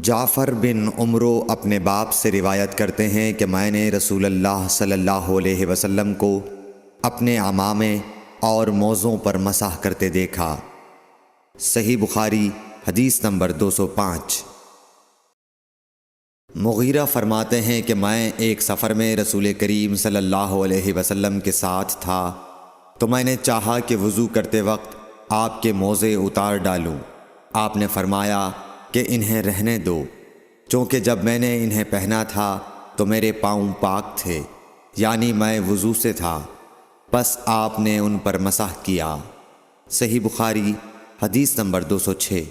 جعفر بن عمرو اپنے باپ سے روایت کرتے ہیں کہ میں نے رسول اللہ صلی اللہ علیہ وسلم کو اپنے عمامے اور موزوں پر مسح کرتے دیکھا۔ صحیح بخاری حدیث نمبر 205۔ مغیرہ فرماتے ہیں کہ میں ایک سفر میں رسول کریم صلی اللہ علیہ وسلم کے ساتھ تھا تو میں نے چاہا کہ وضو کرتے وقت آپ کے موزے اتار ڈالوں۔ آپ نے فرمایا کہ انہیں رہنے دو، چونکہ جب میں نے انہیں پہنا تھا تو میرے پاؤں پاک تھے، یعنی میں وضو سے تھا، پس آپ نے ان پر مسح کیا۔ صحیح بخاری حدیث نمبر 206۔